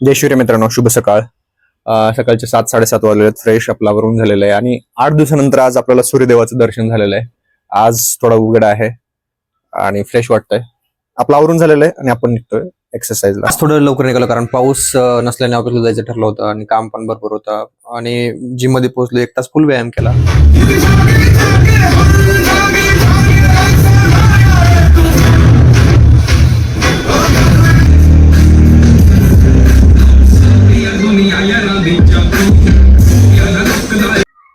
जय शिवराय मित्रांनो, शुभ सकाळ. सकाळचे 7-7:30 वाजलेत. फ्रेश आपला वरून झालेलं आहे आणि 8 दिवसानंतर आज आपल्याला सूर्यदेवाचं दर्शन झालेलं आहे. आज थोडा उघड आहे आणि फ्रेश वाटतंय. आपलं आवरून झालेलं आहे आणि आपण निघतोय एक्सरसाइजला. आज थोडं लवकर निघालो कारण पाऊस नसल्याने ऑफिसला जायचं ठरलं होतं आणि काम पण भरपूर होतं आणि जिम मध्ये पोहोचलो. 1 तास फुल व्यायाम केला.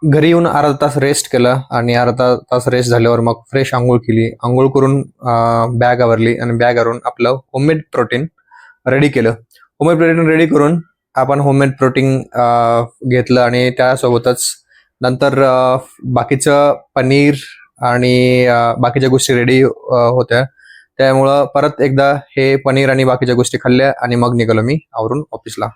घरी येऊन अर्धा तास रेस्ट केला आणि अर्धा तास रेस्ट झाल्यावर मग फ्रेश आंघोळ केली. आंघोळ करून बॅग आवरली आणि बॅग आवरून आपलं होममेड प्रोटीन रेडी केलं. होममेड प्रोटीन रेडी करून आपण होममेड प्रोटीन घेतलं आणि त्यासोबतच नंतर बाकीचं पनीर आणि बाकीच्या गोष्टी रेडी होत्या. त्यामुळं परत एकदा हे पनीर आणि बाकीच्या गोष्टी खाल्ल्या आणि मग निघालो मी आवरून ऑफिसला.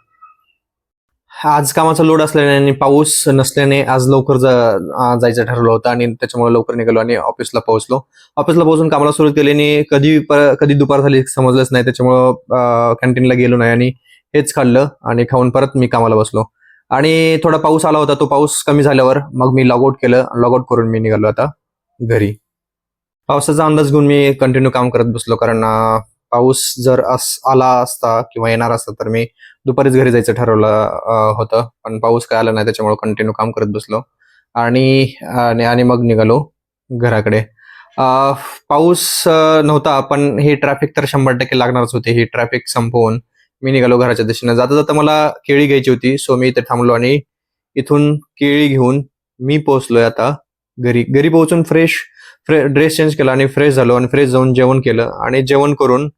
आज कामाचा लोड असल्याने आणि पाऊस नसल्याने आज लवकर जायचं ठरवलं होतं आणि त्याच्यामुळे लवकर निघालो आणि ऑफिसला पोहोचलो. ऑफिसला पोहोचून कामाला सुरुवात केली आणि कधी दुपार झाली समजलंच नाही. त्याच्यामुळं कॅन्टीनला गेलो नाही आणि हेच खाल्लं आणि खाऊन परत मी कामाला बसलो. आणि थोडा पाऊस आला होता. तो पाऊस कमी झाल्यावर मग मी लॉगआउट केलं. लॉगआउट करून मी निघालो आता घरी. पावसाचा अंदाज घेऊन मी कंटिन्यू काम करत बसलो कारण पाऊस जर आला असता किंवा येणार असता तर मी दुपारीच घरी जायचं ठरवलं होतं, पण पाऊस काय आला नाही. त्याच्यामुळे कंटिन्यू काम करत बसलो आणि मग निघालो घराकडे. पाऊस नव्हता पण हे ट्रॅफिक तर 100% लागणारच होते. ही ट्रॅफिक संपवून मी निघालो घराच्या दिशेने. जाता जाता मला केळी घ्यायची होती, सो मी इथे थांबलो आणि इथून केळी घेऊन मी पोहोचलोय आता घरी. घरी पोहोचून फ्रेश ड्रेस चेंज केला आणि फ्रेश झालो आणि फ्रेश जाऊन जेवण केलं आणि जेवण करून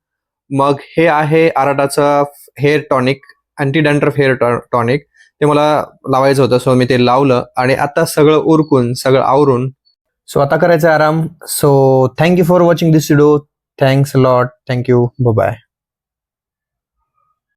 मग हे आहे आराटाचा hair tonic, anti dandruff hair tonic. ते मला लावायचं होतं, सो मी ते लावलं आणि आता सगळं उरकून सगळं आवरून सो आता करायचं आराम. So thank you for watching this video. Thanks lot. Thank you. Bye.